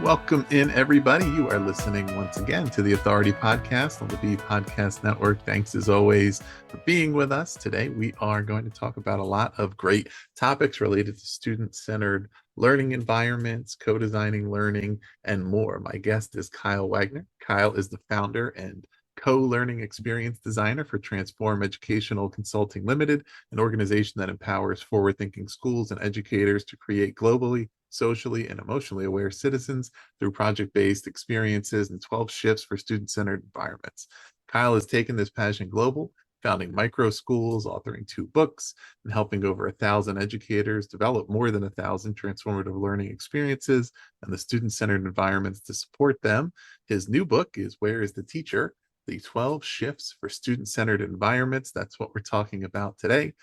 Welcome in, everybody. You are listening once again to the Authority Podcast on the B Podcast Network. Thanks, as always, for being with us. Today, we are going to talk about a lot of great topics related to student-centered learning environments, co-designing learning, and more. My guest is Kyle Wagner. Kyle is the founder and co-learning experience designer for Transform Educational Consulting Limited, an organization that empowers forward-thinking schools and educators to create globally, socially, and emotionally aware citizens through project-based experiences and 12 shifts for student-centered environments. Kyle has taken this passion global, founding micro schools, authoring 2 books, and helping over 1,000 educators develop more than 1,000 transformative learning experiences and the student-centered environments to support them. His new book is Where is the Teacher? The 12 Shifts for Student-Centered Environments. That's what we're talking about today.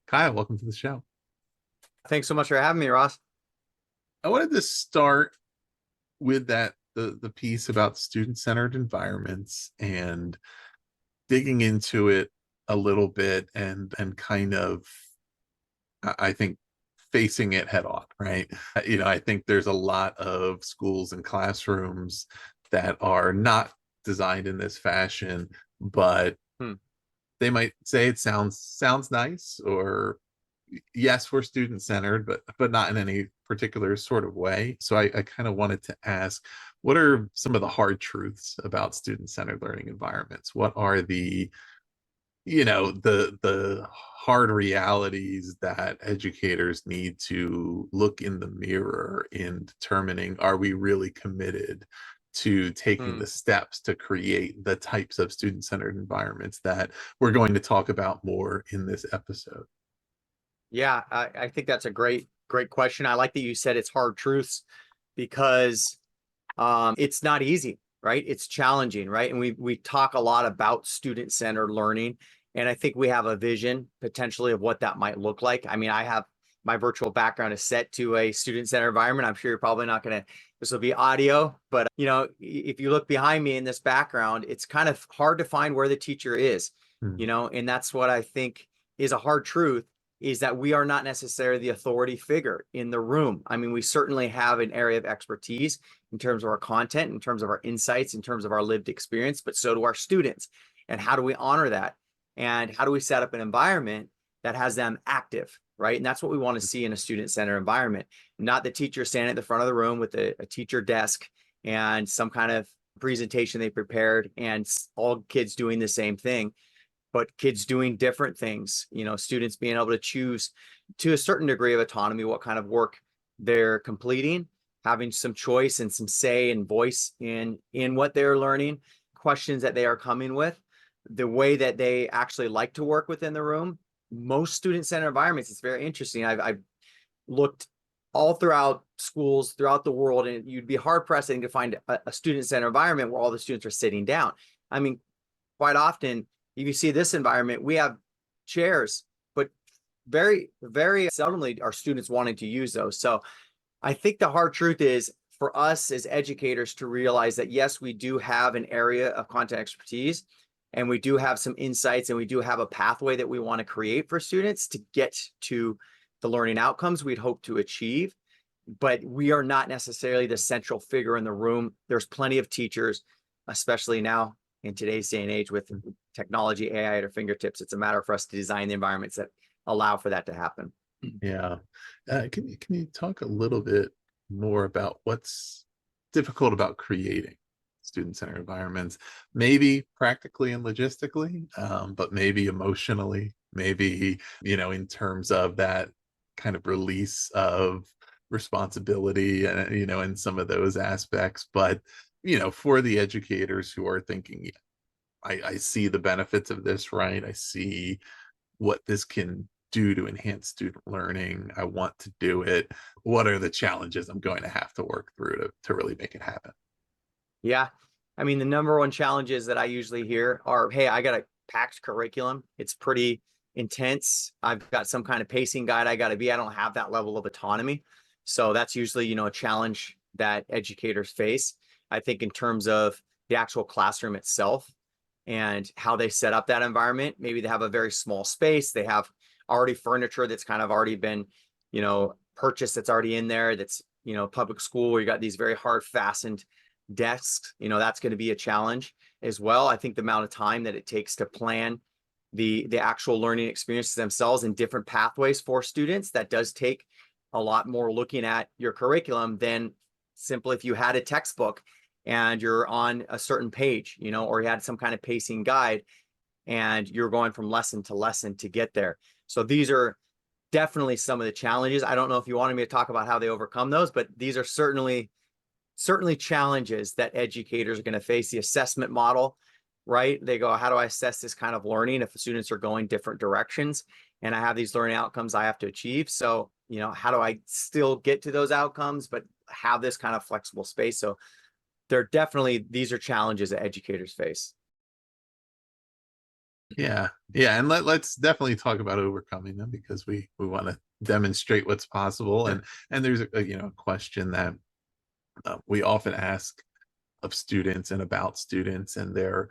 Kyle, welcome to the show. Thanks so much for having me, Ross. I wanted to start with the piece about student-centered environments and digging into it a little bit and kind of, I think, facing it head on, right? I think there's a lot of schools and classrooms that are not designed in this fashion, but they might say it sounds nice, or yes, we're student centered, but not in any particular sort of way. So I kind of wanted to ask, what are some of the hard truths about student centered learning environments? What are the hard realities that educators need to look in the mirror in determining, are we really committed to taking the steps to create the types of student-centered environments that we're going to talk about more in this episode? Yeah, I think that's a great question. I like that you said it's hard truths because it's not easy, right? It's challenging, right? And we talk a lot about student-centered learning, and I think we have a vision potentially of what that might look like. I mean, I have my virtual background is set to a student-centered environment. I'm sure you're probably not going to, this will be audio, but if you look behind me in this background, it's kind of hard to find where the teacher is, and that's what I think is a hard truth, is that we are not necessarily the authority figure in the room. I mean, we certainly have an area of expertise in terms of our content, in terms of our insights, in terms of our lived experience, but so do our students. And how do we honor that? And how do we set up an environment that has them active, right? And that's what we want to see in a student-centered environment, not the teacher standing at the front of the room with a teacher desk and some kind of presentation they prepared and all kids doing the same thing, but kids doing different things, students being able to choose to a certain degree of autonomy what kind of work they're completing, having some choice and some say and voice in what they're learning, questions that they are coming with, the way that they actually like to work within the room. Most student-centered environments, it's very interesting. I've looked all throughout schools throughout the world, and you'd be hard-pressed to find a student-centered environment where all the students are sitting down. I mean, quite often, if you see this environment, we have chairs, but very, very seldomly are students wanting to use those. So I think the hard truth is for us as educators to realize that, yes, we do have an area of content expertise, and we do have some insights, and we do have a pathway that we want to create for students to get to the learning outcomes we'd hope to achieve. But we are not necessarily the central figure in the room. There's plenty of teachers, especially now in today's day and age with technology, AI at our fingertips. It's a matter for us to design the environments that allow for that to happen. Yeah. Can you talk a little bit more about what's difficult about creating student-centered environments, maybe practically and logistically, but maybe emotionally, maybe, in terms of that kind of release of responsibility and, in some of those aspects. But, for the educators who are thinking, I see the benefits of this, right? I see what this can do to enhance student learning. I want to do it. What are the challenges I'm going to have to work through to really make it happen? Yeah. I mean, the number one challenges that I usually hear are, hey, I got a packed curriculum. It's pretty intense. I've got some kind of pacing guide I got to be. I don't have that level of autonomy. So that's usually, a challenge that educators face. I think in terms of the actual classroom itself and how they set up that environment, maybe they have a very small space. They have already furniture that's kind of already been, purchased, that's already in there, that's, public school where you got these very hard fastened desks, that's going to be a challenge as well. I think the amount of time that it takes to plan the actual learning experiences themselves and different pathways for students, that does take a lot more looking at your curriculum than simply if you had a textbook and you're on a certain page, or you had some kind of pacing guide and you're going from lesson to lesson to get there. So these are definitely some of the challenges. I don't know if you wanted me to talk about how they overcome those, but these are certainly challenges that educators are going to face. The assessment model, right? They go, how do I assess this kind of learning if the students are going different directions and I have these learning outcomes I have to achieve? So, how do I still get to those outcomes, but have this kind of flexible space? So these are challenges that educators face. Yeah. Yeah. And let's definitely talk about overcoming them, because we want to demonstrate what's possible. Yeah. And there's a question that we often ask of students and about students and their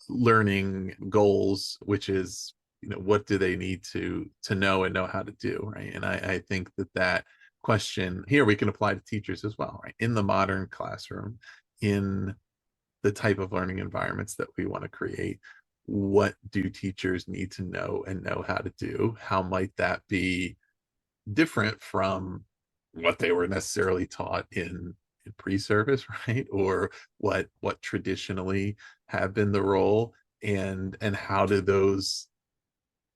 learning goals, which is, what do they need to know and know how to do, right? And I think that question here we can apply to teachers as well, right? In the modern classroom, in the type of learning environments that we want to create, what do teachers need to know and know how to do? How might that be different from what they were necessarily taught in pre-service, right? Or what traditionally have been the role, and how do those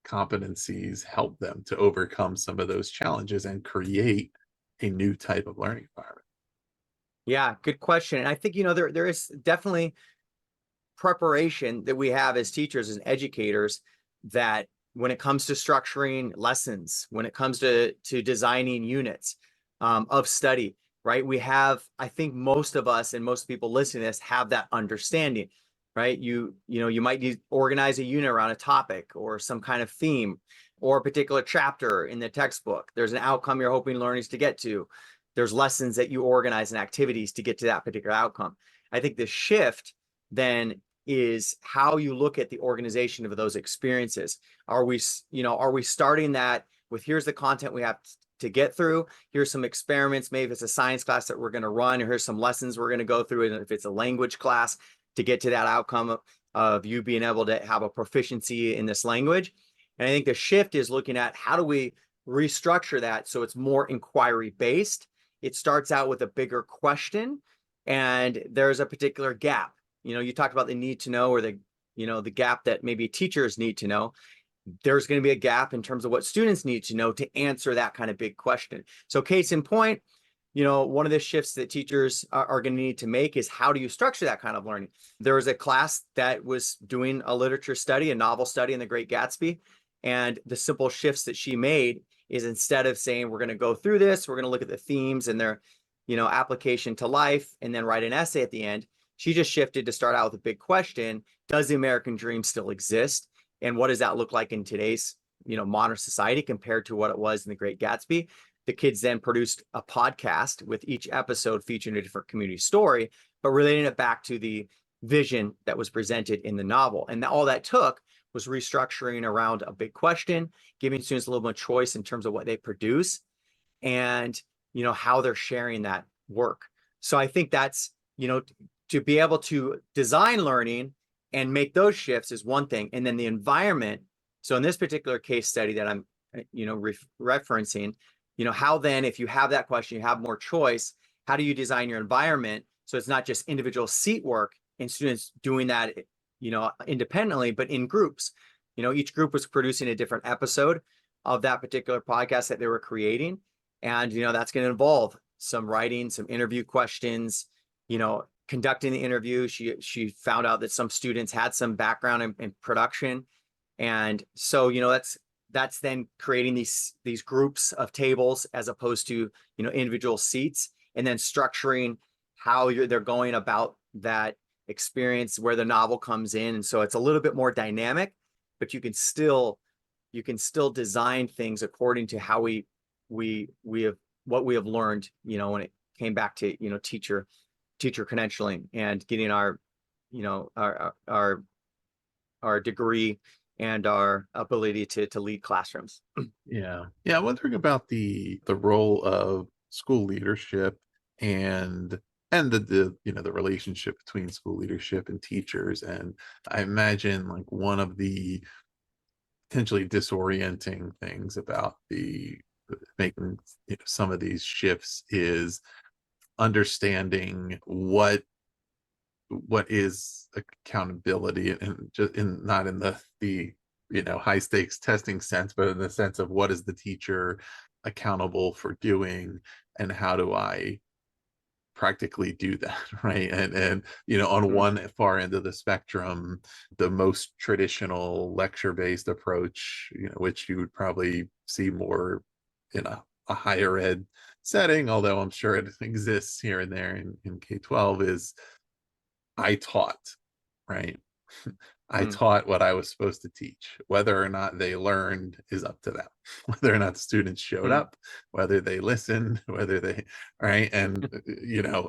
competencies help them to overcome some of those challenges and create a new type of learning environment? Yeah, good question. And I think, there is definitely preparation that we have as teachers and educators, that when it comes to structuring lessons, when it comes to designing units of study, right? I think most of us and most people listening to this have that understanding, right? You might organize a unit around a topic or some kind of theme or a particular chapter in the textbook. There's an outcome you're hoping learners to get to. There's lessons that you organize and activities to get to that particular outcome. I think the shift then is how you look at the organization of those experiences. Are we starting that with, here's the content we have to get through, here's some experiments, maybe if it's a science class that we're going to run, or here's some lessons we're going to go through, and if it's a language class, to get to that outcome of you being able to have a proficiency in this language. And I think the shift is looking at how do we restructure that so it's more inquiry based. It starts out with a bigger question, and there's a particular gap. You talked about the need to know, or the gap that maybe teachers need to know. There's going to be a gap in terms of what students need to know to answer that kind of big question. So case in point, one of the shifts that teachers are going to need to make is, how do you structure that kind of learning? There was a class that was doing a literature study, a novel study in The Great Gatsby. And the simple shifts that she made is, instead of saying, we're going to go through this, we're going to look at the themes and their, application to life, and then write an essay at the end, she just shifted to start out with a big question. Does the American dream still exist? And what does that look like in today's, modern society compared to what it was in The Great Gatsby? The kids then produced a podcast with each episode featuring a different community story, but relating it back to the vision that was presented in the novel. And all that took was restructuring around a big question, giving students a little more choice in terms of what they produce and, how they're sharing that work. So I think that's, to be able to design learning and make those shifts is one thing. And then the environment. So in this particular case study that I'm, referencing, how then, if you have that question, you have more choice, how do you design your environment so it's not just individual seat work and students doing that, independently, but in groups? Each group was producing a different episode of that particular podcast that they were creating. And, that's going to involve some writing, some interview questions, conducting the interview. She found out that some students had some background in production. And so, that's then creating these groups of tables as opposed to, individual seats, and then structuring how they're going about that experience, where the novel comes in. And so it's a little bit more dynamic, but you can still design things according to how we have what we have learned, when it came back to, teacher credentialing and getting our degree and our ability to lead classrooms. Yeah. Yeah. I'm wondering about the role of school leadership and the the relationship between school leadership and teachers. And I imagine like one of the potentially disorienting things about the making some of these shifts is understanding what is accountability, and just in not in the high stakes testing sense, but in the sense of what is the teacher accountable for doing, and how do I practically do that, right? And on Mm, one far end of the spectrum, the most traditional lecture based approach, which you would probably see more in a higher ed setting, although I'm sure it exists here and there in K-12, is I taught, right? I mm, taught what I was supposed to teach. Whether or not they learned is up to them. Whether or not students showed mm, up, whether they listened, whether they, right? And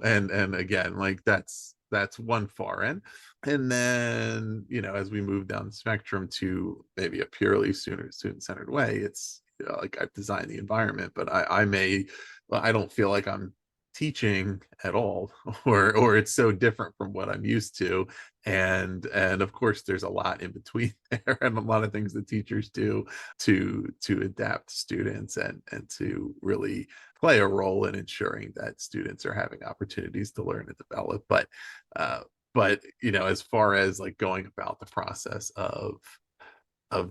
and again, like that's one far end. And then, as we move down the spectrum to maybe a purely student-centered way, it's like I've designed the environment, but I may, well, I don't feel like I'm teaching at all, or it's so different from what I'm used to. And of course there's a lot in between there, and a lot of things that teachers do to adapt to students and to really play a role in ensuring that students are having opportunities to learn and develop. But as far as like going about the process of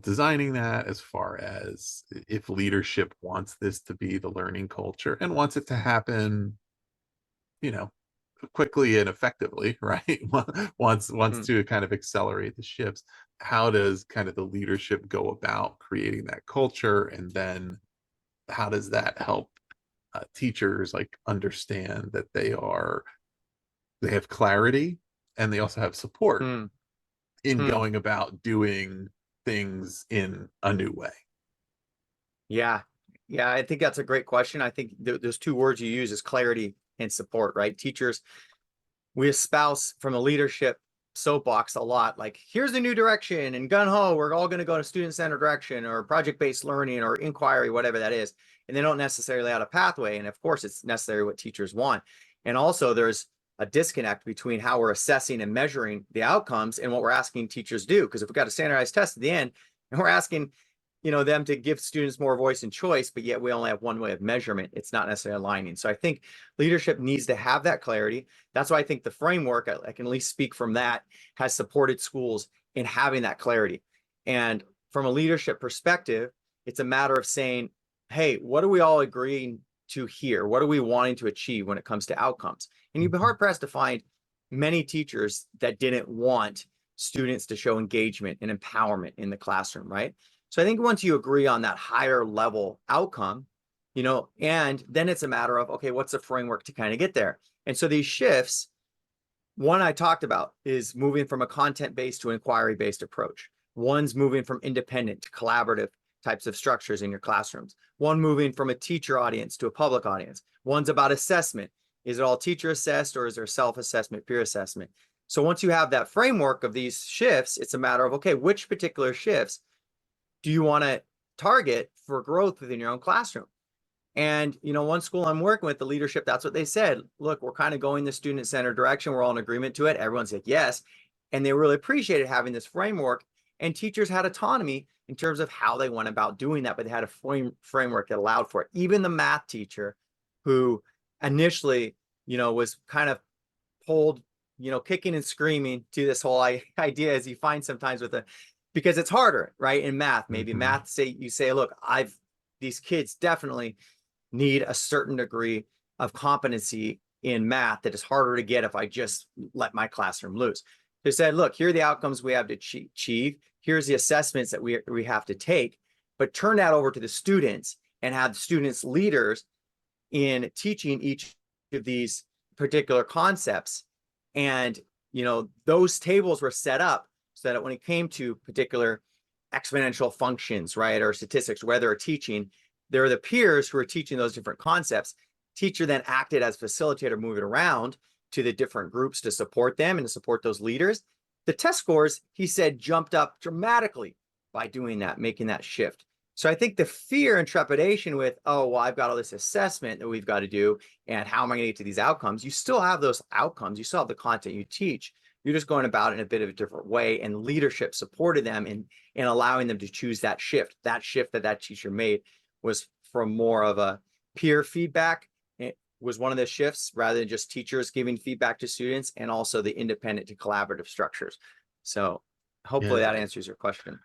designing that, as far as if leadership wants this to be the learning culture and wants it to happen, you know quickly and effectively, right? Wants mm, to kind of accelerate the shifts. How does kind of the leadership go about creating that culture, and then how does that help teachers like understand that they have clarity, and they also have support mm, in mm. going about doing things in a new way? Yeah. Yeah, I think that's a great question. I think those two words you use is clarity and support, right? Teachers, we espouse from a leadership soapbox a lot, like here's the new direction and gun ho, we're all going to go to student-centered direction or project-based learning or inquiry, whatever that is. And they don't necessarily have a pathway. And of course, it's necessary what teachers want. And also there's a disconnect between how we're assessing and measuring the outcomes and what we're asking teachers do. Because if we've got a standardized test at the end and we're asking them to give students more voice and choice, but yet we only have one way of measurement, it's not necessarily aligning. So I think leadership needs to have that clarity. That's why I think the framework, I can at least speak from that, has supported schools in having that clarity. And from a leadership perspective, it's a matter of saying, hey, what are we all agreeing to here? What are we wanting to achieve when it comes to outcomes? And you'd be hard pressed to find many teachers that didn't want students to show engagement and empowerment in the classroom, right? So I think once you agree on that higher level outcome, and then it's a matter of, okay, what's the framework to kind of get there? And so these shifts, one I talked about is moving from a content-based to inquiry-based approach. One's moving from independent to collaborative types of structures in your classrooms. One moving from a teacher audience to a public audience. One's about assessment. Is it all teacher assessed, or is there self-assessment, peer assessment? So once you have that framework of these shifts, it's a matter of, okay, which particular shifts do you want to target for growth within your own classroom? And, one school I'm working with, the leadership, that's what they said. Look, we're kind of going the student-centered direction. We're all in agreement to it. Everyone's like, yes. And they really appreciated having this framework. And teachers had autonomy in terms of how they went about doing that, but they had a framework that allowed for it. Even the math teacher who initially, was kind of pulled, kicking and screaming to this whole idea, as you find sometimes because it's harder, right? In math, maybe Mhm. math, you say, look, these kids definitely need a certain degree of competency in math that is harder to get if I just let my classroom loose. They said, look, here are the outcomes we have to achieve. Here's the assessments that we have to take, but turn that over to the students and have the students leaders in teaching each of these particular concepts. And, those tables were set up so that when it came to particular exponential functions, right, or statistics, where they're teaching, there are the peers who are teaching those different concepts. Teacher then acted as facilitator, moving around to the different groups to support them and to support those leaders. The test scores, he said, jumped up dramatically by doing that, making that shift. So I think the fear and trepidation with, oh, well, I've got all this assessment that we've got to do, and how am I going to get to these outcomes? You still have those outcomes. You still have the content you teach. You're just going about it in a bit of a different way. And leadership supported them in allowing them to choose that shift. That shift that teacher made was from more of a peer feedback. It was one of the shifts rather than just teachers giving feedback to students, and also the independent to collaborative structures. So hopefully Yeah. that answers your question.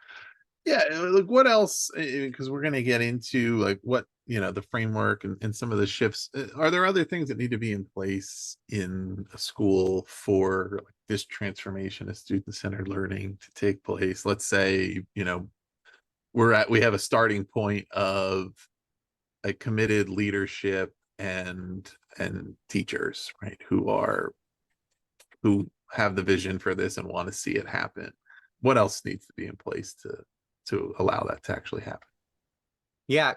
Yeah, like what else? Because we're going to get into like what, the framework and some of the shifts. Are there other things that need to be in place in a school for like this transformation of student-centered learning to take place? Let's say, we have a starting point of a committed leadership and teachers, right, who have the vision for this and want to see it happen. What else needs to be in place to allow that to actually happen? Yeah,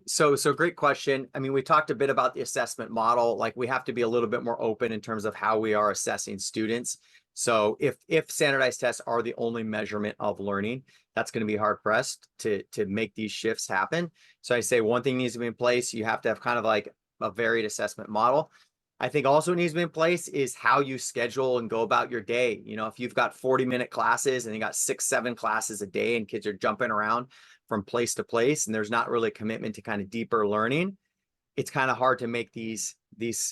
so great question. I mean, we talked a bit about the assessment model. Like, we have to be a little bit more open in terms of how we are assessing students. So if standardized tests are the only measurement of learning, that's going to be hard pressed to make these shifts happen. So I say one thing needs to be in place. You have to have kind of like a varied assessment model. I think also needs to be in place is how you schedule and go about your day. If you've got 40-minute classes and you got 6-7 classes a day and kids are jumping around from place to place, and there's not really a commitment to kind of deeper learning, it's kind of hard to make these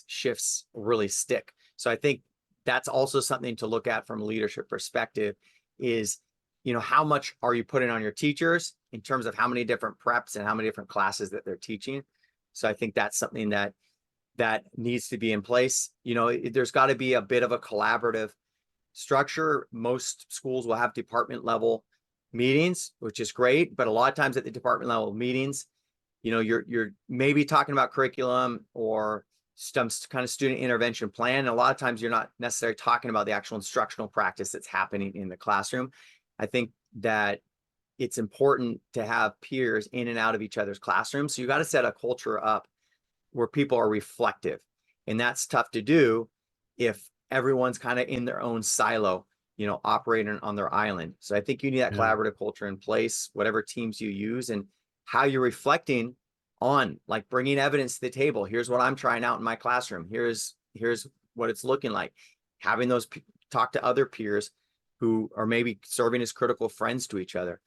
shifts really stick. So I think that's also something to look at from a leadership perspective is, how much are you putting on your teachers in terms of how many different preps and how many different classes that they're teaching. So I think that's something that needs to be in place. There's got to be a bit of a collaborative structure. Most schools will have department level meetings, which is great, but a lot of times at the department level meetings, you're maybe talking about curriculum or some kind of student intervention plan. And a lot of times you're not necessarily talking about the actual instructional practice that's happening in the classroom. I think that it's important to have peers in and out of each other's classrooms. So you got to set a culture up where people are reflective. And that's tough to do if everyone's kind of in their own silo, operating on their island. So I think you need that collaborative culture in place, whatever teams you use, and how you're reflecting on, like, bringing evidence to the table. Here's what I'm trying out in my classroom. Here's what it's looking like. Having those talk to other peers who are maybe serving as critical friends to each other.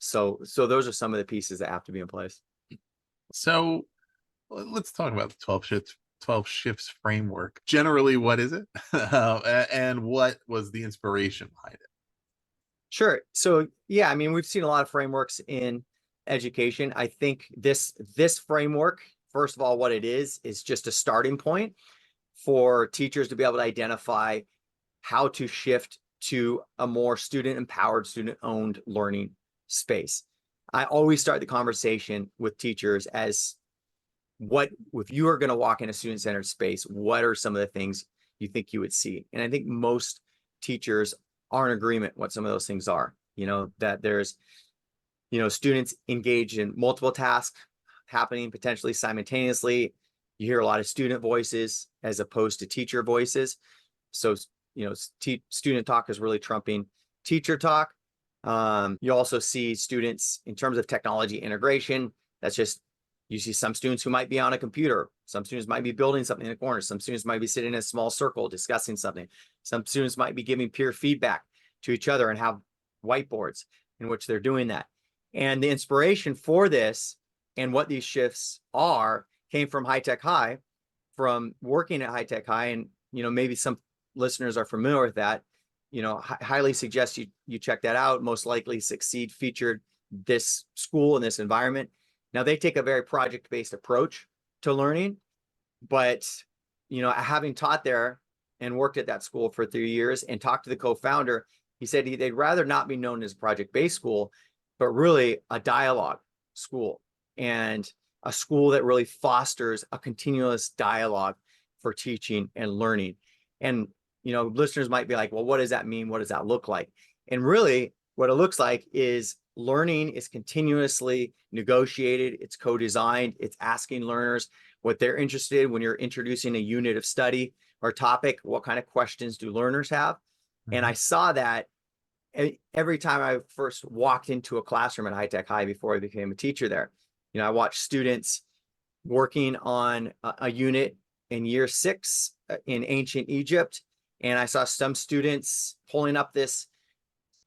So those are some of the pieces that have to be in place. So let's talk about the 12 shifts framework. Generally, what is it? And what was the inspiration behind it? Sure. So yeah, I mean, we've seen a lot of frameworks in education. I think this framework, first of all, what it is just a starting point for teachers to be able to identify how to shift to a more student empowered, student owned learning space. I always start the conversation with teachers as, if you are going to walk in a student centered space, what are some of the things you think you would see? And I think most teachers are in agreement what some of those things are. That there's, students engaged in multiple tasks happening potentially simultaneously. You hear a lot of student voices as opposed to teacher voices. So, student talk is really trumping teacher talk. You also see students in terms of technology integration. That's just, you see some students who might be on a computer. Some students might be building something in the corner. Some students might be sitting in a small circle discussing something. Some students might be giving peer feedback to each other and have whiteboards in which they're doing that. And the inspiration for this and what these shifts are came from High Tech High, from working at High Tech High. And, maybe some listeners are familiar with that. Highly suggest you check that out. Most Likely Succeed featured this school in this environment. Now, they take a very project-based approach to learning, but, having taught there and worked at that school for 3 years and talked to the co-founder, he said they'd rather not be known as a project-based school, but really a dialogue school, and a school that really fosters a continuous dialogue for teaching and learning. And, listeners might be like, well, what does that mean? What does that look like? And really, what it looks like is learning is continuously negotiated. It's co-designed. It's asking learners what they're interested in. When you're introducing a unit of study or topic, what kind of questions do learners have? And I saw that every time I first walked into a classroom at High Tech High before I became a teacher there, I watched students working on a unit in year 6 in ancient Egypt. And I saw some students pulling up this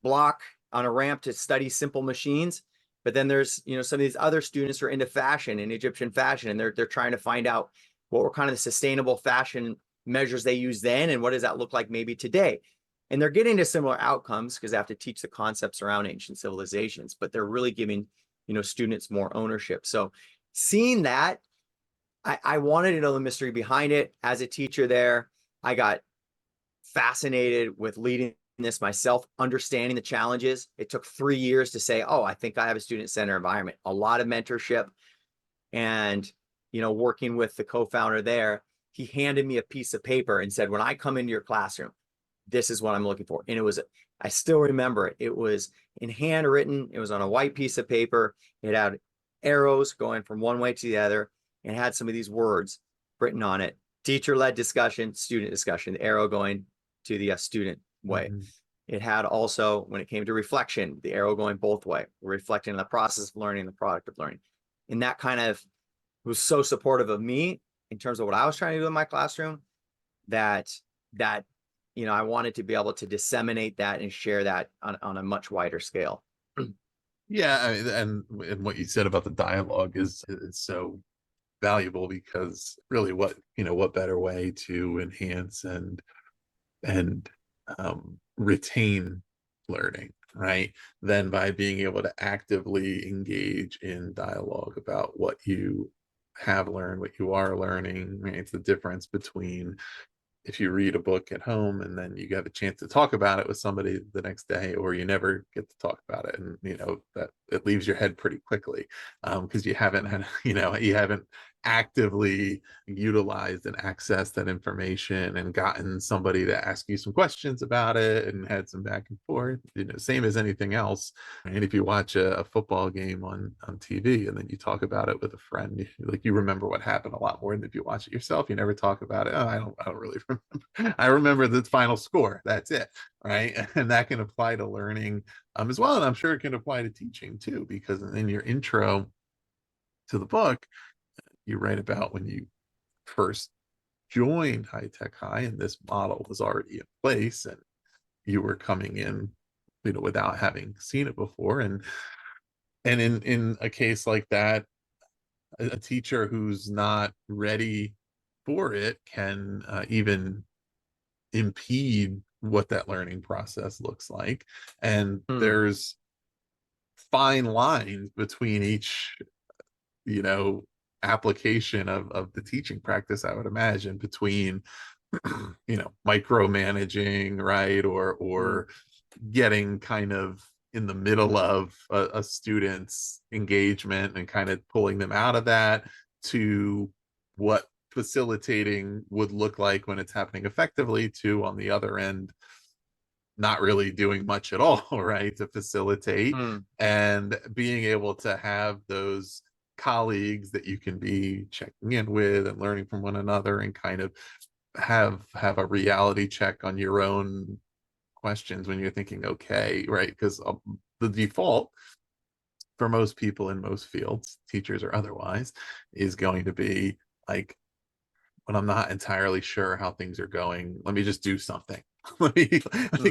block on a ramp to study simple machines. But then there's, some of these other students are into fashion and Egyptian fashion, and they're trying to find out what were kind of the sustainable fashion measures they used then, and what does that look like maybe today. And they're getting to similar outcomes because they have to teach the concepts around ancient civilizations, but they're really giving, students more ownership. So seeing that, I wanted to know the mystery behind it. As a teacher there, I got fascinated with leading this myself, understanding the challenges. It took 3 years to say, oh, I think I have a student-centered environment, a lot of mentorship. And, working with the co-founder there, he handed me a piece of paper and said, when I come into your classroom, this is what I'm looking for. And I still remember it. It was in handwritten. It was on a white piece of paper. It had arrows going from one way to the other, and had some of these words written on it: teacher-led discussion, student discussion, the arrow going to the student way. Mm-hmm. It had also, when it came to reflection, the arrow going both way. We're reflecting on the process of learning, the product of learning. And that kind of was so supportive of me in terms of what I was trying to do in my classroom, that I wanted to be able to disseminate that and share that on a much wider scale. Yeah, I mean, and what you said about the dialogue is so valuable, because really, what better way to enhance and retain learning, right, than by being able to actively engage in dialogue about what you have learned, what you are learning, right? It's the difference between if you read a book at home and then you have a chance to talk about it with somebody the next day, or you never get to talk about it, and that it leaves your head pretty quickly, because you haven't had you haven't actively utilized and accessed that information and gotten somebody to ask you some questions about it and had some back and forth, same as anything else. And if you watch a football game on TV and then you talk about it with a friend, you remember what happened a lot more than if you watch it yourself. You never talk about it. Oh, I don't really remember. I remember the final score. That's it, right? And that can apply to learning as well. And I'm sure it can apply to teaching too, because in your intro to the book, you write about when you first joined High Tech High and this model was already in place, and you were coming in, without having seen it before. And in a case like that, a teacher who's not ready for it can even impede what that learning process looks like. And there's fine lines between each, application of the teaching practice, I would imagine, between micromanaging, right, or getting kind of in the middle of a student's engagement and kind of pulling them out of that, to what facilitating would look like when it's happening effectively, to, on the other end, not really doing much at all, right, to facilitate, and being able to have those colleagues that you can be checking in with and learning from one another, and kind of have a reality check on your own questions when you're thinking, okay, right, because the default for most people in most fields, teachers or otherwise, is going to be like, when I'm not entirely sure how things are going, let me just do something. let me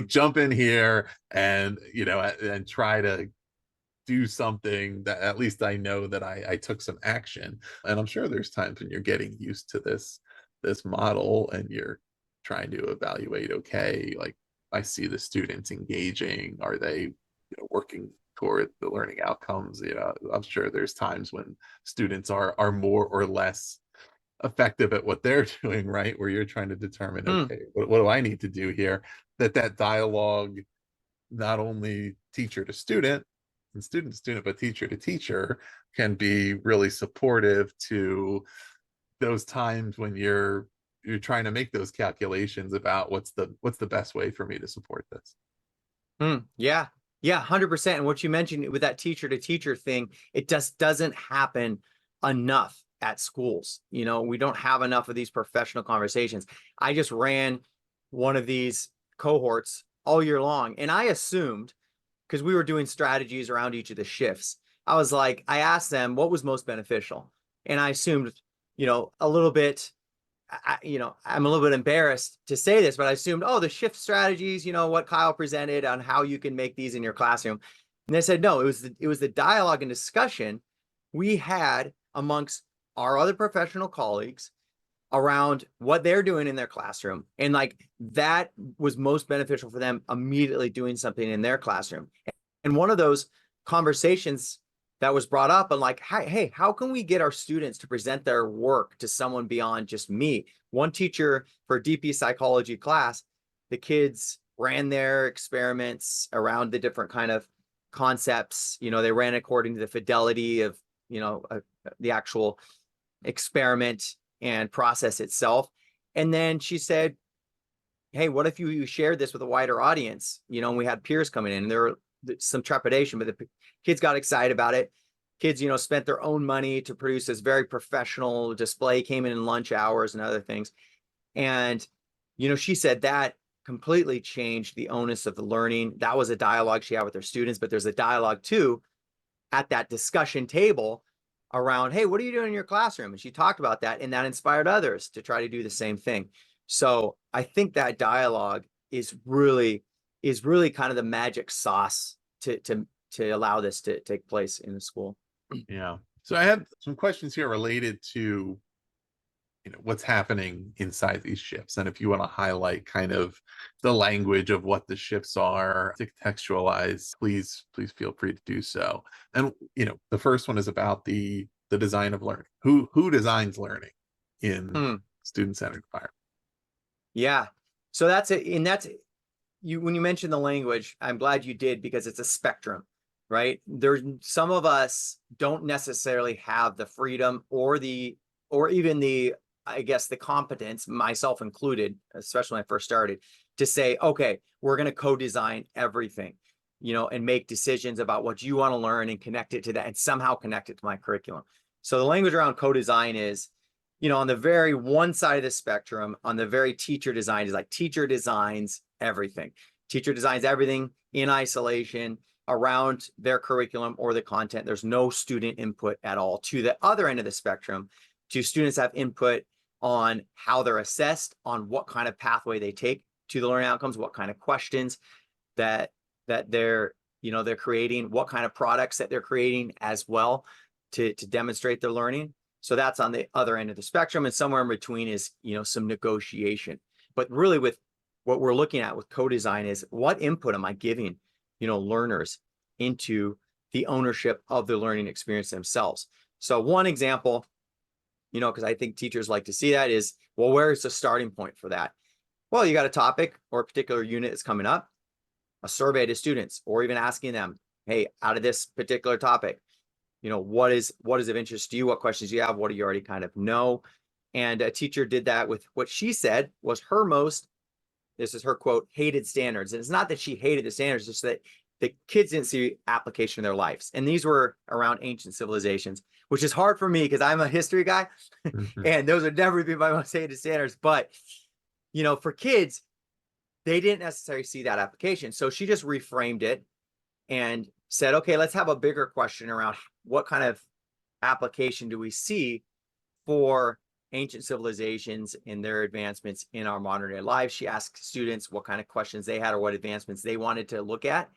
jump in here and and try to do something that at least I know that I took some action. And I'm sure there's times when you're getting used to this model and you're trying to evaluate, okay, like, I see the students engaging. Are they working toward the learning outcomes? I'm sure there's times when students are more or less effective at what they're doing, right, where you're trying to determine, okay, what do I need to do here? That dialogue, not only teacher to student and student to student, but teacher to teacher, can be really supportive to those times when you're trying to make those calculations about what's the best way for me to support this. Yeah. 100%. And what you mentioned with that teacher to teacher thing, it just doesn't happen enough at schools. We don't have enough of these professional conversations. I just ran one of these cohorts all year long. And I assumed, because we were doing strategies around each of the shifts, I was like, I asked them what was most beneficial. And I assumed, a little bit, I'm a little bit embarrassed to say this, but I assumed, oh, the shift strategies, what Kyle presented on how you can make these in your classroom. And they said, no, it was the dialogue and discussion we had amongst our other professional colleagues around what they're doing in their classroom. And like that was most beneficial for them immediately doing something in their classroom. And one of those conversations that was brought up, and like, hey, how can we get our students to present their work to someone beyond just me? One teacher for a DP psychology class, the kids ran their experiments around the different kind of concepts. They ran according to the fidelity of, the actual experiment and process itself. And then she said, hey, what if you shared this with a wider audience? And we had peers coming in, and there were some trepidation, but the kids got excited about it. Kids, spent their own money to produce this very professional display, came in lunch hours and other things. And, she said that completely changed the onus of the learning. That was a dialogue she had with her students, but there's a dialogue too at that discussion table around, hey, what are you doing in your classroom? And she talked about that, and that inspired others to try to do the same thing. So I think that dialogue is really kind of the magic sauce to allow this to take place in the school. Yeah. So I have some questions here related to what's happening inside these shifts, and if you want to highlight kind of the language of what the shifts are to contextualize, please feel free to do so. And the first one is about the design of learning. Who designs learning in student-centered environment? Yeah. So that's it. And that's you, when you mentioned the language, I'm glad you did, because it's a spectrum, right? There's some of us don't necessarily have the freedom or even the, I guess, the competence, myself included, especially when I first started, to say, okay, we're going to co-design everything, and make decisions about what you want to learn and connect it to that and somehow connect it to my curriculum. So the language around co-design is, on the very one side of the spectrum, on the very teacher design, is like teacher designs everything. Teacher designs everything in isolation around their curriculum or the content. There's no student input at all. To the other end of the spectrum, do students have input on how they're assessed, on what kind of pathway they take to the learning outcomes, what kind of questions that they're creating, what kind of products that they're creating as well to demonstrate their learning. So that's on the other end of the spectrum, and somewhere in between is some negotiation. But really, with what we're looking at with co-design is, what input am I giving learners into the ownership of the learning experience themselves? So one example, because I think teachers like to see that, is, well, where's the starting point for that? Well, you got a topic or a particular unit that's coming up, a survey to students, or even asking them, hey, out of this particular topic, what is of interest to you? What questions do you have? What do you already kind of know? And a teacher did that with what she said was her most, this is her quote, hated standards. And it's not that she hated the standards, it's just that the kids didn't see application in their lives. And these were around ancient civilizations, which is hard for me because I'm a history guy. And those would never be my most hated standards. But, for kids, they didn't necessarily see that application. So she just reframed it and said, okay, let's have a bigger question around what kind of application do we see for ancient civilizations and their advancements in our modern day lives. She asked students what kind of questions they had or what advancements they wanted to look at.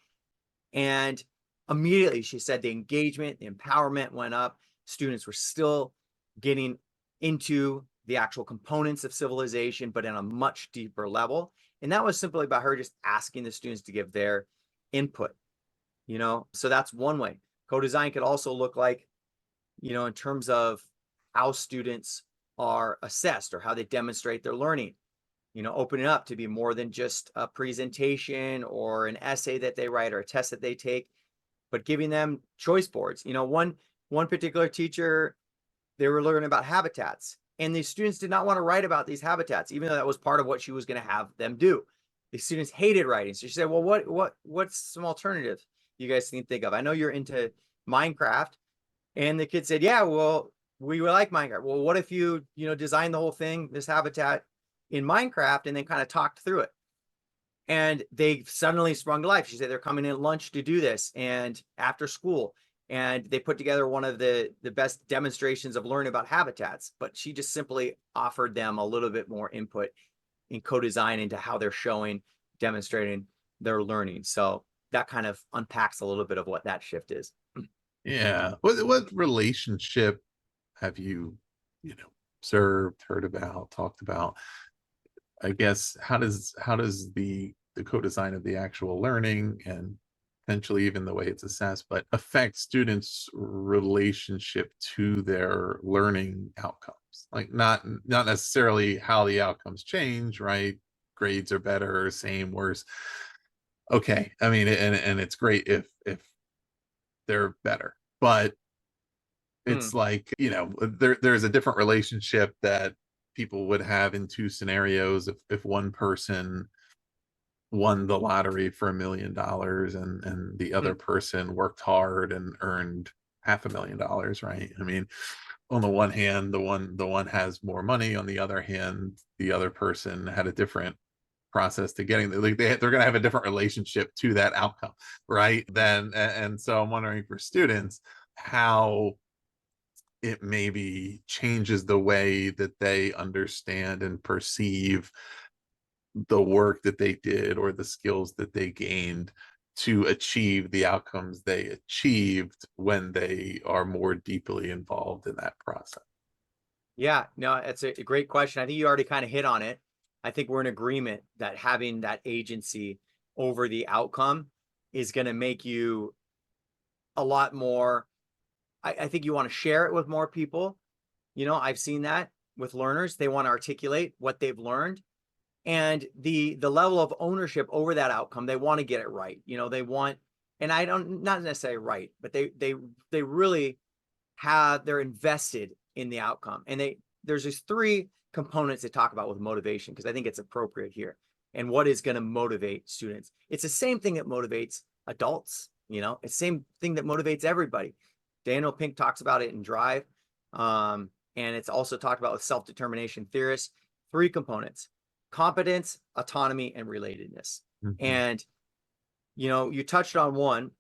And immediately she said the engagement, the empowerment went up. Students were still getting into the actual components of civilization, but on a much deeper level. And that was simply by her just asking the students to give their input, so that's one way. Co-design could also look like, in terms of how students are assessed or how they demonstrate their learning, opening up to be more than just a presentation or an essay that they write or a test that they take, but giving them choice boards. One particular teacher, they were learning about habitats, and the students did not want to write about these habitats, even though that was part of what she was going to have them do. The students hated writing. So she said, well, what's some alternative you guys can think of? I know you're into Minecraft. And the kid said, yeah, well, we like Minecraft. Well, what if you, design the whole thing, this habitat in Minecraft, and then kind of talked through it? and they suddenly sprung to life. She said they're coming in at lunch to do this and after school. And they put together one of the best demonstrations of learning about habitats, but she just simply offered them a little bit more input in co-design into how they're showing, demonstrating their learning. So that kind of unpacks a little bit of what that shift is. Yeah. What relationship have you, you know, observed, heard about, talked about? I guess how does the co-design of the actual learning and potentially even the way it's assessed, but affect students' relationship to their learning outcomes? Like not necessarily how the outcomes change, right? Grades are better or same, worse. Okay. I mean, and it's great if they're better. But Hmm. it's like, there's a different relationship that people would have in two scenarios if one person won the lottery for $1 million and the Hmm. other person worked hard and earned $500,000, right? I mean, on the one hand, the one has more money. On the other hand, the other person had a different process to getting there. Like they're going to have a different relationship to that outcome, right? Then and so I'm wondering for students how it maybe changes the way that they understand and perceive the work that they did or the skills that they gained to achieve the outcomes they achieved when they are more deeply involved in that process. Yeah, no, it's a great question. I think you already kind of hit on it. I think we're in agreement that having that agency over the outcome is going to make you a lot more. I think you want to share it with more people. I've seen that with learners. They want to articulate what they've learned and the level of ownership over that outcome. They want to get it right. They want, and I don't, not necessarily right, but they really they're invested in the outcome. And there's these three components they talk about with motivation, because I think it's appropriate here. And what is going to motivate students? It's the same thing that motivates adults. It's the same thing that motivates everybody. Daniel Pink talks about it in Drive. And it's also talked about with self-determination theorists. Three components: competence, autonomy, and relatedness. Mhm. And you touched on one.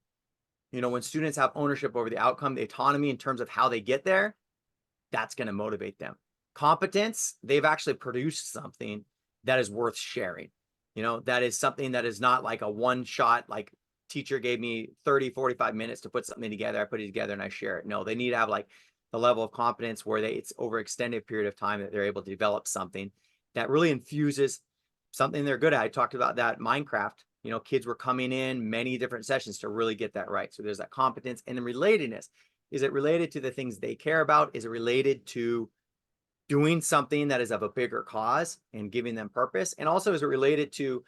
When students have ownership over the outcome, the autonomy in terms of how they get there, that's going to motivate them. Competence, they've actually produced something that is worth sharing. That is something that is not like a one shot, like teacher gave me 30, 45 minutes to put something together. I put it together and I share it. No, they need to have like the level of competence where it's over extended period of time that they're able to develop something that really infuses something they're good at. I talked about that Minecraft. Kids were coming in many different sessions to really get that right. So there's that competence. And then relatedness. Is it related to the things they care about? Is it related to doing something that is of a bigger cause and giving them purpose? And also, is it related to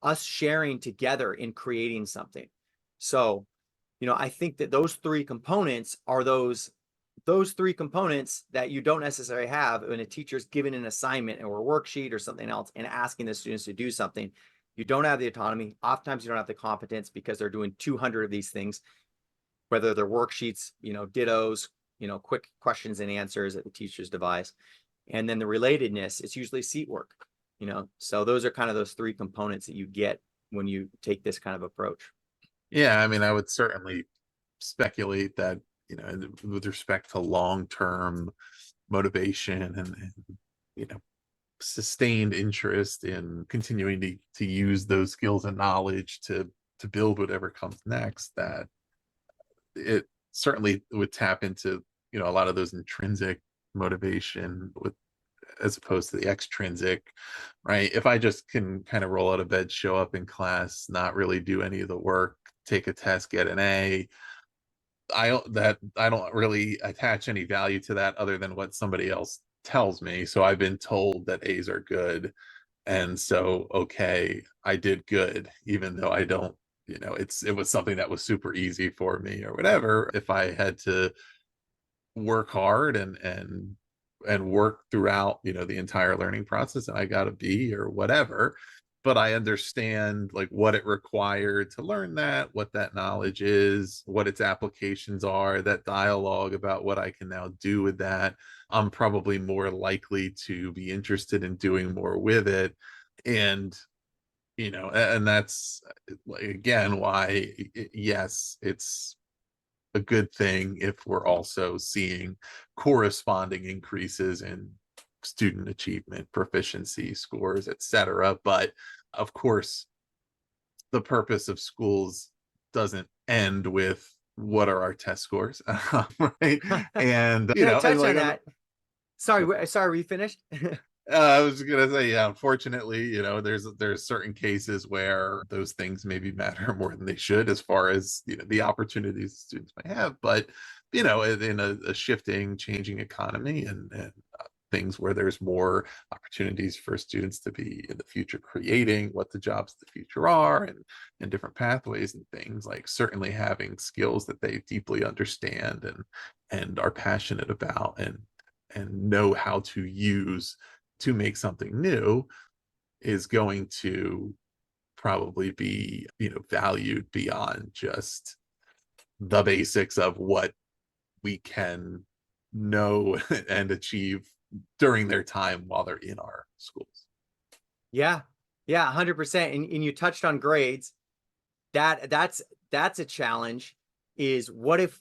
us sharing together in creating something? So, I think that those three components are those three components that you don't necessarily have when a teacher's given an assignment or a worksheet or something else and asking the students to do something. You don't have the autonomy. Oftentimes you don't have the competence because they're doing 200 of these things, whether they're worksheets, dittos, quick questions and answers that the teachers devise. And then the relatedness, it's usually seat work, so those are kind of those three components that you get when you take this kind of approach. Yeah, I mean, I would certainly speculate that, with respect to long-term motivation and you know, sustained interest in continuing to use those skills and knowledge to build whatever comes next, that it certainly would tap into, a lot of those intrinsic motivation with as opposed to the extrinsic, right? If I just can kind of roll out of bed, show up in class, not really do any of the work, take a test, get an A, I don't really attach any value to that other than what somebody else tells me. So I've been told that A's are good. And so, okay, I did good, even though I don't, it was something that was super easy for me or whatever. If I had to work hard and work throughout, the entire learning process, and I got a B or whatever, but I understand like what it required to learn that, what that knowledge is, what its applications are, that dialogue about what I can now do with that. I'm probably more likely to be interested in doing more with it. And And that's again why, yes, it's a good thing if we're also seeing corresponding increases in student achievement, proficiency scores, etc. But of course, the purpose of schools doesn't end with what are our test scores, right? And Yeah, touch like on that. Sorry, were you finished? I was gonna say, yeah, unfortunately, there's certain cases where those things maybe matter more than they should as far as the opportunities students may have. But in a shifting, changing economy and things where there's more opportunities for students to be in the future creating what the jobs of the future are and different pathways and things, like certainly having skills that they deeply understand and are passionate about and know how to use to make something new is going to probably be valued beyond just the basics of what we can know and achieve during their time while they're in our schools. Yeah, yeah, 100%. And you touched on grades. That's a challenge. Is what if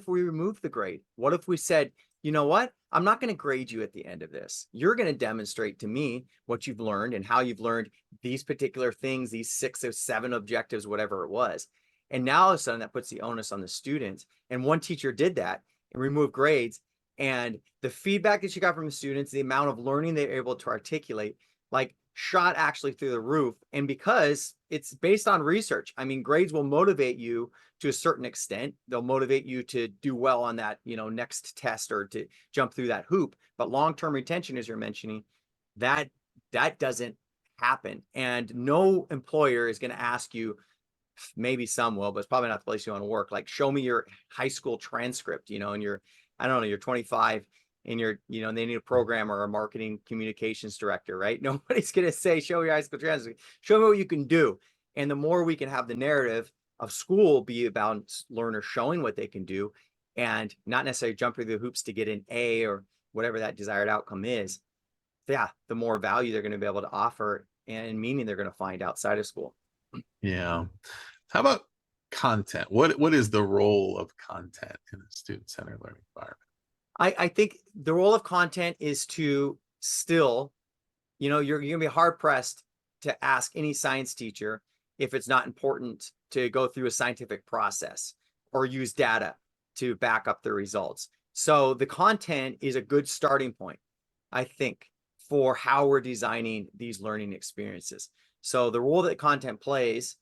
we remove the grade? What if we said, you know what? I'm not going to grade you at the end of this. You're going to demonstrate to me what you've learned and how you've learned these particular things, these 6 or 7 objectives, whatever it was. And now all of a sudden that puts the onus on the students. And one teacher did that and removed grades. And the feedback that she got from the students, the amount of learning they were able to articulate, like shot actually through the roof. And because it's based on research, I mean, grades will motivate you to a certain extent. They'll motivate you to do well on that, next test or to jump through that hoop. But long-term retention, as you're mentioning, that doesn't happen. And no employer is going to ask you, maybe some will, but it's probably not the place you want to work. Like, show me your high school transcript, and you're, I don't know, you're 25 and you're, they need a programmer or a marketing communications director, right? Nobody's going to say, show your high school transcript, show me what you can do. And the more we can have the narrative of school be about learners showing what they can do and not necessarily jump through the hoops to get an A or whatever that desired outcome is, yeah, the more value they're going to be able to offer and meaning they're going to find outside of school. Yeah. How about content? What is the role of content in a student-centered learning environment? I think the role of content is to still, you're going to be hard pressed to ask any science teacher if it's not important to go through a scientific process or use data to back up the results. So the content is a good starting point, I think, for how we're designing these learning experiences. So the role that content plays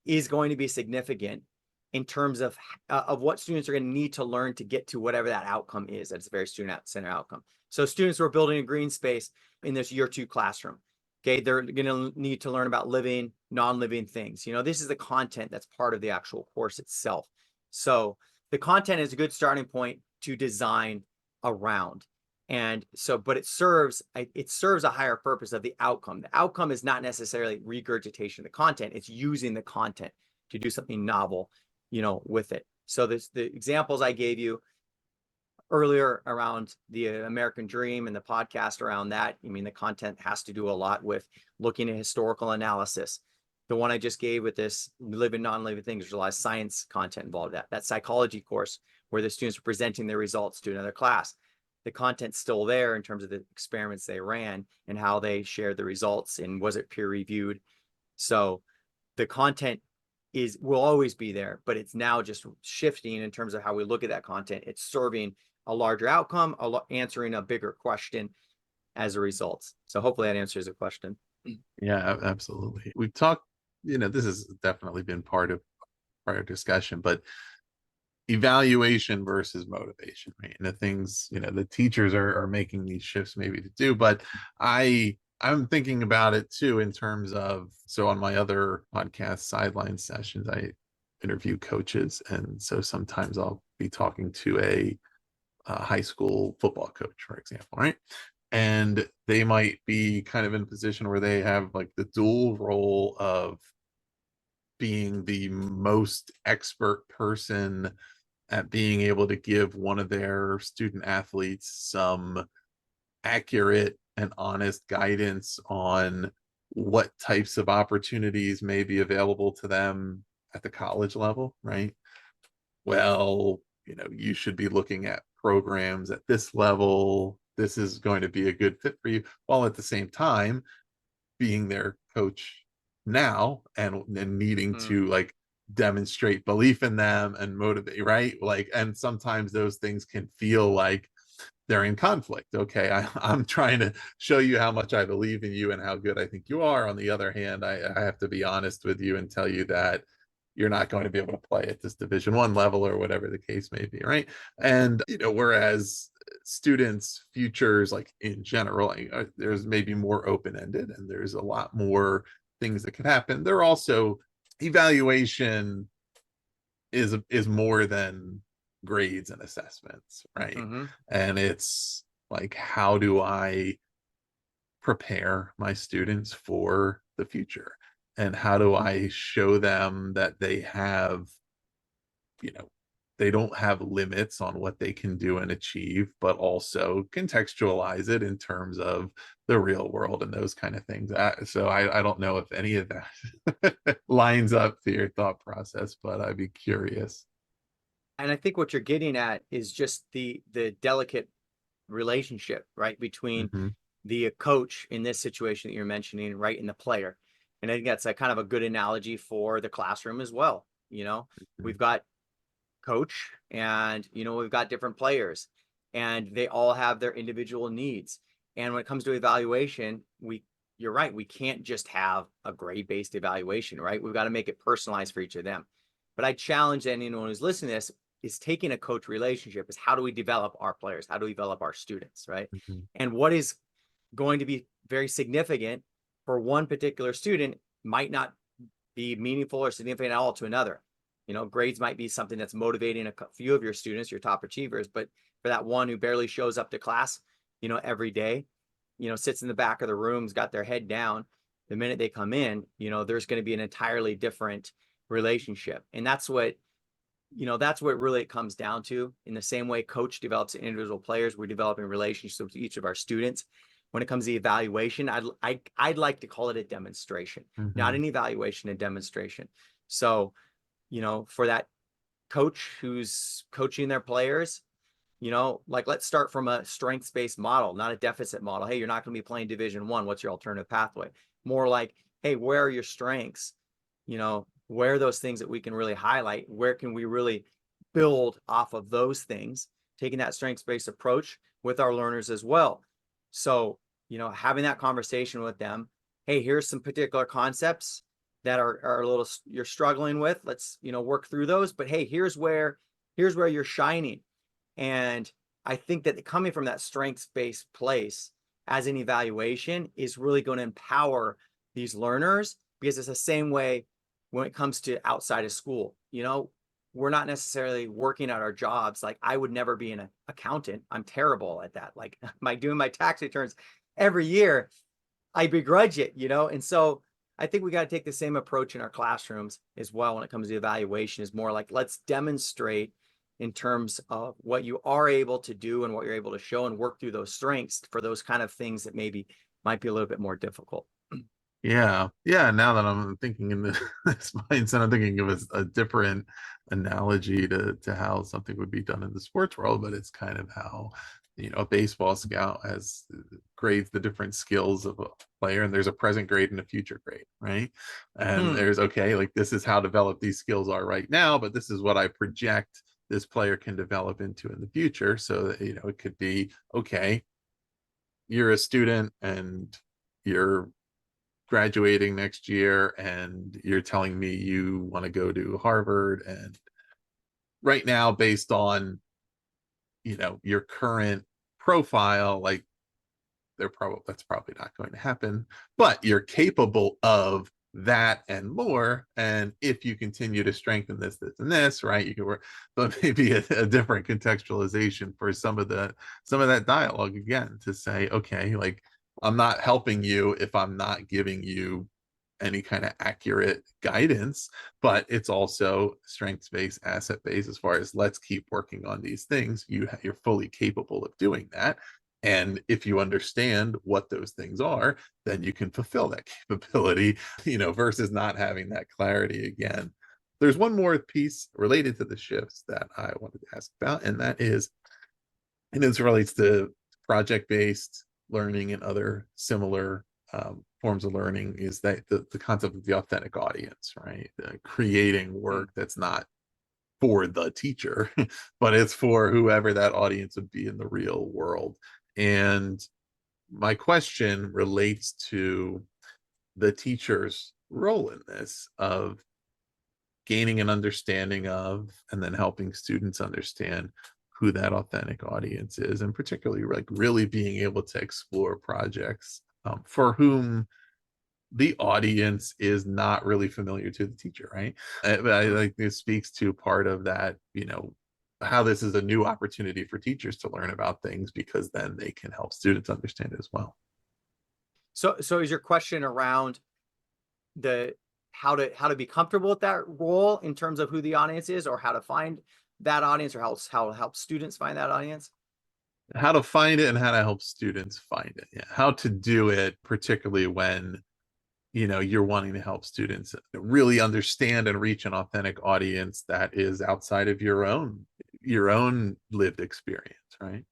is going to be significant in terms of what students are going to need to learn to get to whatever that outcome is. That's a very student-centered outcome. So students who are building a green space in this year 2 classroom, okay, they're going to need to learn about living, non-living things. This is the content that's part of the actual course itself. So the content is a good starting point to design around. And so, but it serves a higher purpose of the outcome. The outcome is not necessarily regurgitation of the content. It's using the content to do something novel, with it. So the examples I gave you earlier around the American Dream and the podcast around that, I mean, the content has to do a lot with looking at historical analysis. The one I just gave with this living, non-living things, there's a lot of science content involved. That psychology course where the students are presenting their results to another class. The content's still there in terms of the experiments they ran and how they shared the results and was it peer reviewed. So the content will always be there, but it's now just shifting in terms of how we look at that content. It's serving a larger outcome, answering a bigger question as a result. So hopefully that answers the question. Yeah, absolutely. We've talked, this has definitely been part of prior discussion, but evaluation versus motivation, right? And the things, the teachers are making these shifts maybe to do, but I'm thinking about it too in terms of, so on my other podcast sideline sessions, I interview coaches. And so sometimes I'll be talking to a high school football coach, for example, right? And they might be kind of in a position where they have like the dual role of being the most expert person at being able to give one of their student athletes some accurate and honest guidance on what types of opportunities may be available to them at the college level, right? Well, you should be looking at programs at this level. This is going to be a good fit for you, while at the same time being their coach now, and needing Mm, to like demonstrate belief in them and motivate, right? Like, and sometimes those things can feel like they're in conflict. Okay, I'm trying to show you how much I believe in you and how good I think you are. On the other hand, I have to be honest with you and tell you that you're not going to be able to play at this Division 1 level, or whatever the case may be, right? And whereas students' futures, like in general, there's maybe more open-ended, and there's a lot more things that could happen. There are also evaluation is more than grades and assessments, right? hmm And it's like, how do I prepare my students for the future? And how do I show them that you know, they don't have limits on what they can do and achieve, but also contextualize it in terms of the real world and those kind of things. So I don't know if any of that lines up to your thought process, but I'd be curious. And I think what you're getting at is just the delicate relationship, right, between Hmm. the coach in this situation that you're mentioning, right, and the player. And I think that's a kind of a good analogy for the classroom as well. We've got coach, and we've got different players, and they all have their individual needs. And when it comes to evaluation, you're right, we can't just have a grade-based evaluation, right? We've got to make it personalized for each of them. But I challenge anyone who's listening to this is taking a coach relationship is, how do we develop our players? How do we develop our students, right? Hmm. And what is going to be very significant for one particular student might not be meaningful or significant at all to another. Grades might be something that's motivating a few of your students, your top achievers, but for that one who barely shows up to class, every day, sits in the back of the room's got their head down, the minute they come in, there's going to be an entirely different relationship. And that's what really it comes down to. In the same way coach develops individual players, we're developing relationships with each of our students. When it comes to evaluation, I'd like to call it a demonstration, not Hmm. an evaluation, a demonstration. So, for that coach who's coaching their players, like, let's start from a strengths-based model, not a deficit model. Hey, you're not going to be playing Division 1. What's your alternative pathway? More like, hey, where are your strengths? Where are those things that we can really highlight? Where can we really build off of those things? Taking that strengths-based approach with our learners as well. So, having that conversation with them. Hey, here's some particular concepts that are a little you're struggling with. Let's, work through those. But hey, here's where you're shining. And I think that coming from that strengths-based place as an evaluation is really going to empower these learners, because it's the same way when it comes to outside of school. We're not necessarily working at our jobs. Like, I would never be an accountant. I'm terrible at that. Like, doing my tax returns every year, I begrudge it, And so I think we got to take the same approach in our classrooms as well when it comes to evaluation. Is more like, let's demonstrate in terms of what you are able to do and what you're able to show, and work through those strengths for those kind of things that maybe might be a little bit more difficult. Yeah, yeah. Now that I'm thinking in this mindset, I'm thinking of a different analogy to how something would be done in the sports world, but it's kind of how a baseball scout has grades the different skills of a player, and there's a present grade and a future grade, right? And Hmm. there's, okay, like, this is how developed these skills are right now, but this is what I project this player can develop into in the future. So that, it could be, okay, you're a student and you're graduating next year, and you're telling me you want to go to Harvard, and right now, based on your current profile, like, that's probably not going to happen, but you're capable of that and more. And if you continue to strengthen and this, right, you can work. But maybe a different contextualization for some of that dialogue, again, to say, okay, like, I'm not helping you if I'm not giving you any kind of accurate guidance, but it's also strengths based, asset based, as far as, let's keep working on these things. You're fully capable of doing that. And if you understand what those things are, then you can fulfill that capability, versus not having that clarity again. There's one more piece related to the shifts that I wanted to ask about, and that is, and this relates to project-based learning and other similar forms of learning, is that the concept of the authentic audience, right? Creating work that's not for the teacher, but it's for whoever that audience would be in the real world. And my question relates to the teacher's role in this, of gaining an understanding of, and then helping students understand who that authentic audience is, and particularly like really being able to explore projects for whom the audience is not really familiar to the teacher, right? I like this speaks to part of that, how this is a new opportunity for teachers to learn about things, because then they can help students understand it as well. So is your question around the how to be comfortable with that role in terms of who the audience is, or how to find that audience, or how to help students find that audience? How to find it and how to help students find it. Yeah. How to do it, particularly when you're wanting to help students really understand and reach an authentic audience that is outside of your own lived experience, right?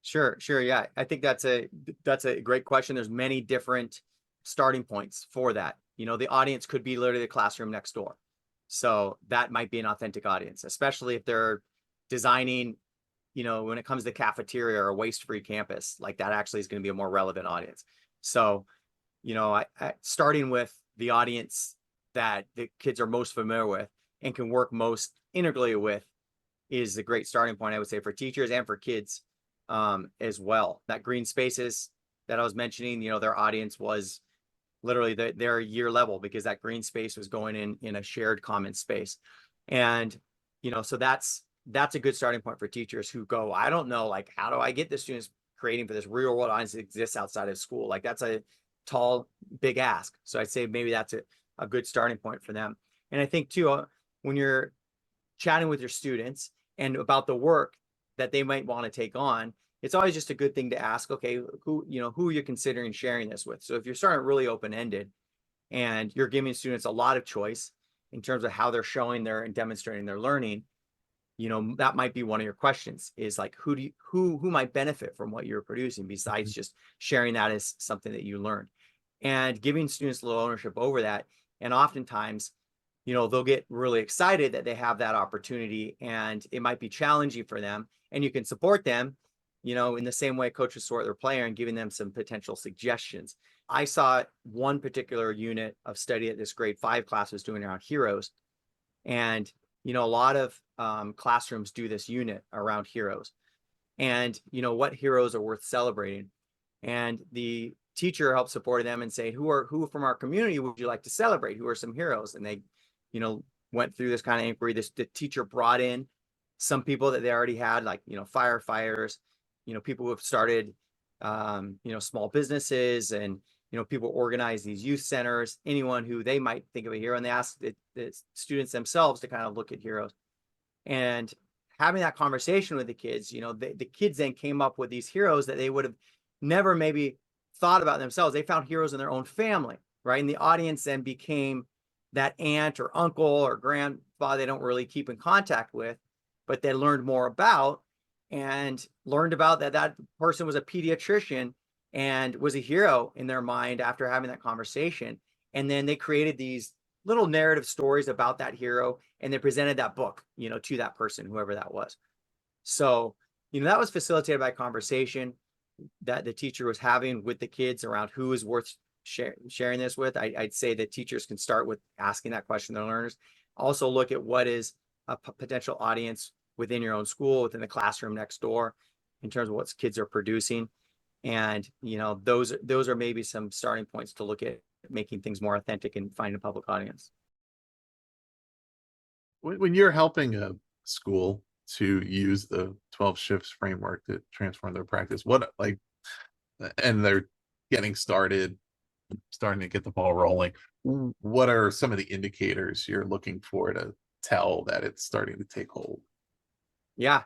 Sure. Yeah. I think that's a great question. There's many different starting points for that. The audience could be literally the classroom next door. So that might be an authentic audience, especially if they're designing, when it comes to cafeteria or a waste-free campus, like that actually is going to be a more relevant audience. So, starting with the audience that the kids are most familiar with and can work most integrally with is a great starting point, I would say, for teachers and for kids as well. That green spaces that I was mentioning, their audience was literally their year level, because that green space was going in a shared common space. And, so that's a good starting point for teachers who go, I don't know, like, how do I get the students creating for this real world audience that exists outside of school? Like, that's a tall, big ask. So I'd say maybe that's a good starting point for them. And I think too, when you're chatting with your students and about the work that they might want to take on, it's always just a good thing to ask, okay, who are you considering sharing this with? So if you're starting really open-ended and you're giving students a lot of choice in terms of how they're showing their and demonstrating their learning, that might be one of your questions, is like, who might benefit from what you're producing besides just sharing that as something that you learned, and giving students a little ownership over that. And oftentimes, they'll get really excited that they have that opportunity, and it might be challenging for them, and you can support them, in the same way coaches support their player and giving them some potential suggestions. I saw one particular unit of study that this grade 5 class was doing around heroes. And, a lot of classrooms do this unit around heroes and, what heroes are worth celebrating. And the teacher helped support them and say, who from our community would you like to celebrate? Who are some heroes? And they, went through this kind of inquiry. The teacher brought in some people that they already had, like, firefighters, people who have started, small businesses, and, people organize these youth centers, anyone who they might think of a hero. And they asked the students themselves to kind of look at heroes. And having that conversation with the kids, the kids then came up with these heroes that they would have never maybe thought about themselves. They found heroes in their own family, right? And the audience then became that aunt or uncle or grandfather they don't really keep in contact with, but they learned more about, and learned about that person was a pediatrician and was a hero in their mind after having that conversation. And then they created these little narrative stories about that hero, and they presented that book, to that person, whoever that was. So, that was facilitated by conversation that the teacher was having with the kids around who is worth sharing this with. I'd say that teachers can start with asking that question to their learners. Also look at what is a potential audience within your own school, within the classroom next door, in terms of what kids are producing. And, those are maybe some starting points to look at making things more authentic and finding a public audience. When you're helping a school to use the 12 shifts framework to transform their practice, and they're getting starting to get the ball rolling, what are some of the indicators you're looking for to tell that it's starting to take hold? Yeah,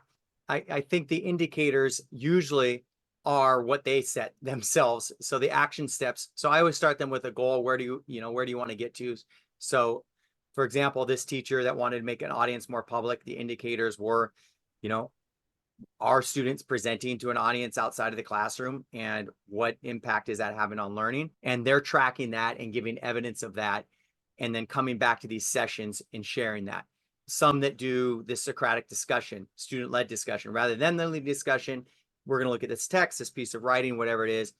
I think the indicators usually are what they set themselves. So the action steps. So I always start them with a goal. Where do you want to get to? So for example, this teacher that wanted to make an audience more public, the indicators were, you know, are students presenting to an audience outside of the classroom, and what impact is that having on learning? And they're tracking that and giving evidence of that, and then coming back to these sessions and sharing that. Some that do this Socratic discussion, student-led discussion, rather than the lead discussion, we're going to look at this text, this piece of writing, whatever it is.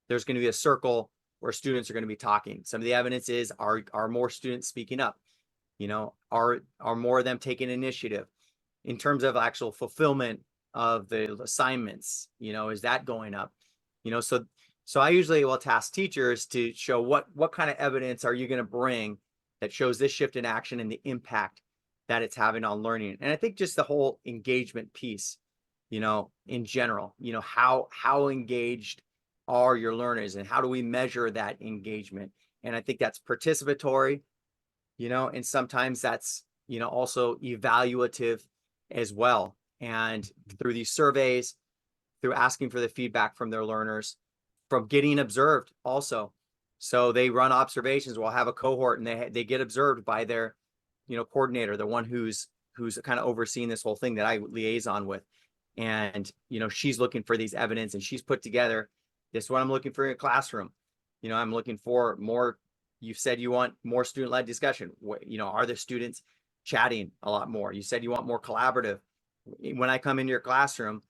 There's going to be a circle where students are going to be talking. Some of the evidence is, are more students speaking up? You know, are more of them taking initiative? In terms of actual fulfillment of the assignments, you know, is that going up? You know, so I usually will task teachers to show what kind of evidence are you going to bring that shows this shift in action and the impact that it's having on learning. And I think just the whole engagement piece, you know, in general, you know, how engaged are your learners, and how do we measure that engagement? And I think that's participatory, you know, and sometimes that's, you know, also evaluative as well. And through these surveys, through asking for the feedback from their learners, from getting observed also. So they run observations. We'll have a cohort, and they get observed by their, you know, coordinator, the one who's kind of overseeing this whole thing that I liaison with. And, you know, she's looking for these evidence, and she's put together, this is what I'm looking for in a classroom. You know, I'm looking for more. You said you want more student-led discussion. You know, are the students chatting a lot more? You said you want more collaborative. When I come into your classroom,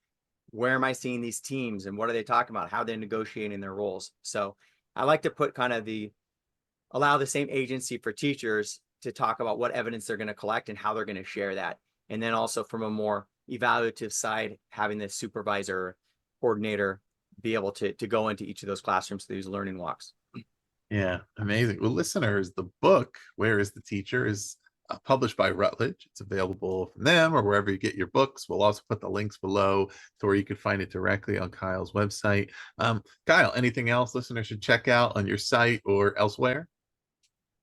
where am I seeing these teams, and what are they talking about? How they're negotiating their roles. So I like to put kind of allow the same agency for teachers to talk about what evidence they're going to collect and how they're going to share that. And then also from a more evaluative side, having the supervisor, coordinator be able to go into each of those classrooms through these learning walks. Yeah, amazing. Well, listeners, the book, Where is the Teacher, is published by Routledge. It's available from them or wherever you get your books. We'll also put the links below to where you can find it directly on Kyle's website. Kyle, anything else listeners should check out on your site or elsewhere?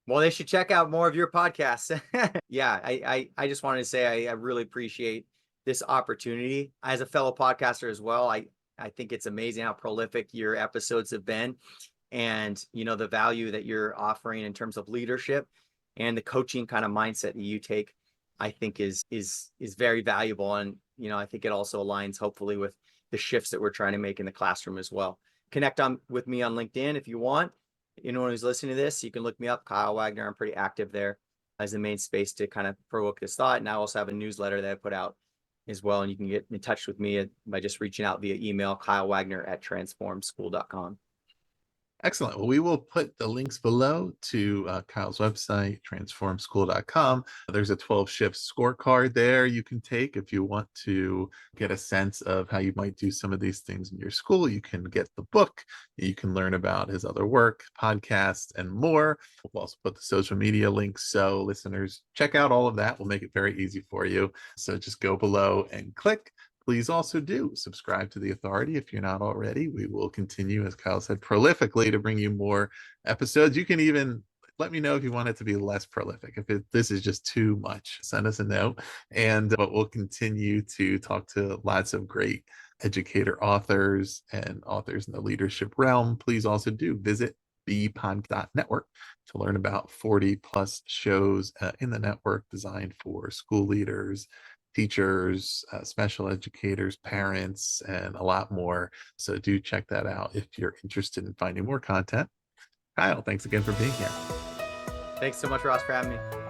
Well, they should check out more of your podcasts. Yeah, I just wanted to say I really appreciate this opportunity as a fellow podcaster as well. I think it's amazing how prolific your episodes have been, and, you know, the value that you're offering in terms of leadership and the coaching kind of mindset that you take, I think is very valuable. And, you know, I think it also aligns hopefully with the shifts that we're trying to make in the classroom as well. Connect with me on LinkedIn if you want. Anyone who's listening to this, you can look me up, Kyle Wagner. I'm pretty active there as the main space to kind of provoke this thought. And I also have a newsletter that I put out as well. And you can get in touch with me by just reaching out via email, kylewagner@transformschool.com. Excellent. Well, we will put the links below to Kyle's website, transformschool.com. There's a 12 shifts scorecard there you can take if you want to get a sense of how you might do some of these things in your school. You can get the book. You can learn about his other work, podcasts, and more. We'll also put the social media links. So listeners, check out all of that. We'll make it very easy for you. So just go below and click. Please also do subscribe to The Authority if you're not already. We will continue, as Kyle said, prolifically to bring you more episodes. You can even let me know if you want it to be less prolific. If this is just too much, send us a note. But we'll continue to talk to lots of great educator authors and authors in the leadership realm. Please also do visit bpod.network to learn about 40 plus shows in the network designed for school leaders, teachers, special educators, parents, and a lot more. So do check that out if you're interested in finding more content. Kyle, thanks again for being here. Thanks so much, Ross, for having me.